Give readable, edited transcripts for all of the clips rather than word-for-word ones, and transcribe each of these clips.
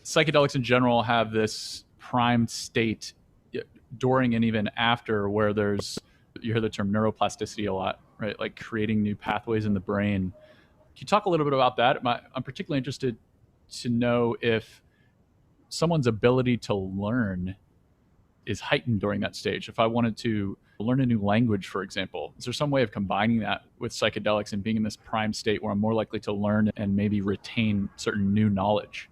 psychedelics in general have this primed state during and even after where you hear the term neuroplasticity a lot, right? Like creating new pathways in the brain. Can you talk a little bit about that? I'm particularly interested to know if someone's ability to learn is heightened during that stage. If I wanted to learn a new language, for example, is there some way of combining that with psychedelics and being in this prime state where I'm more likely to learn and maybe retain certain new knowledge?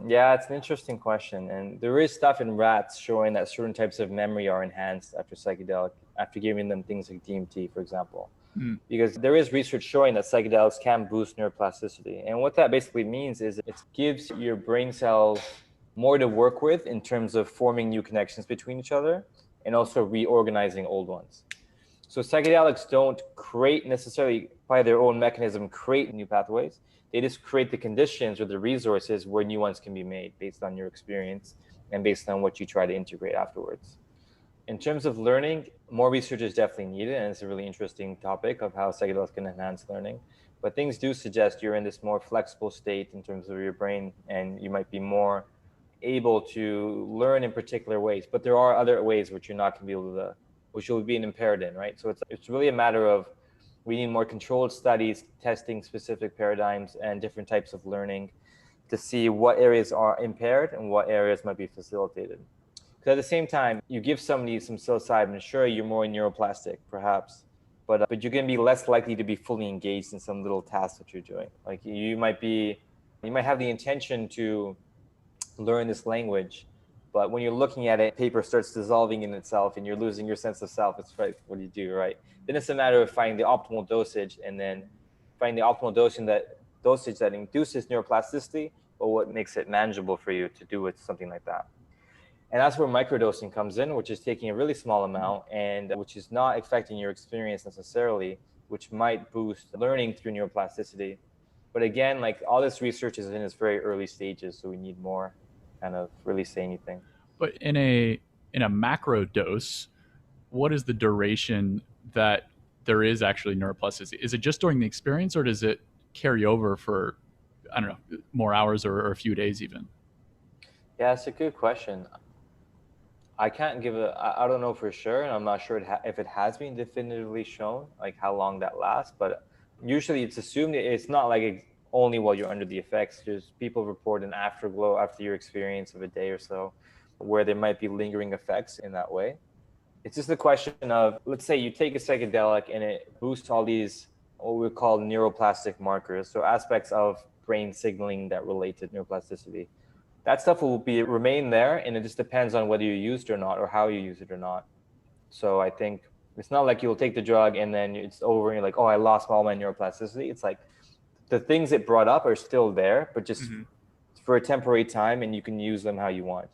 Yeah, it's an interesting question. And there is stuff in rats showing that certain types of memory are enhanced after giving them things like DMT, for example. Mm. Because there is research showing that psychedelics can boost neuroplasticity. And what that basically means is it gives your brain cells more to work with in terms of forming new connections between each other and also reorganizing old ones. So psychedelics don't create necessarily by their own mechanism, create new pathways. They just create the conditions or the resources where new ones can be made based on your experience and based on what you try to integrate afterwards. In terms of learning, more research is definitely needed, and it's a really interesting topic of how psychedelics can enhance learning. But things do suggest you're in this more flexible state in terms of your brain, and you might be more able to learn in particular ways. But there are other ways which you're not going to be able to, which you'll be impaired in, right? So it's really a matter of we need more controlled studies, testing specific paradigms and different types of learning to see what areas are impaired and what areas might be facilitated. Because at the same time, you give somebody some psilocybin, sure, you're more neuroplastic, perhaps, but you're going to be less likely to be fully engaged in some little task that you're doing. Like you might have the intention to learn this language, but when you're looking at it, paper starts dissolving in itself and you're losing your sense of self. It's right. What do you do, right? Then it's a matter of finding the optimal dosage and then finding the optimal dosage that induces neuroplasticity, but what makes it manageable for you to do with something like that. And that's where microdosing comes in, which is taking a really small amount and which is not affecting your experience necessarily, which might boost learning through neuroplasticity. But again, like all this research is in its very early stages, so we need more kind of really say anything. But in a macro dose, what is the duration that there is actually neuroplasticity? Is it just during the experience, or does it carry over for, I don't know, more hours or a few days even? Yeah, it's a good question. I can't I don't know for sure, and I'm not sure if it has been definitively shown, like how long that lasts, but usually it's assumed it's not like only while you're under the effects. There's people report an afterglow after your experience of a day or so, where there might be lingering effects in that way. It's just a question of, let's say you take a psychedelic and it boosts all these, what we call neuroplastic markers, so aspects of brain signaling that relate to neuroplasticity. That stuff will remain there, and it just depends on whether you used it or not, or how you use it or not. So I think it's not like you'll take the drug and then it's over and you're like, oh, I lost all my neuroplasticity. It's like the things it brought up are still there, but just for a temporary time, and you can use them how you want.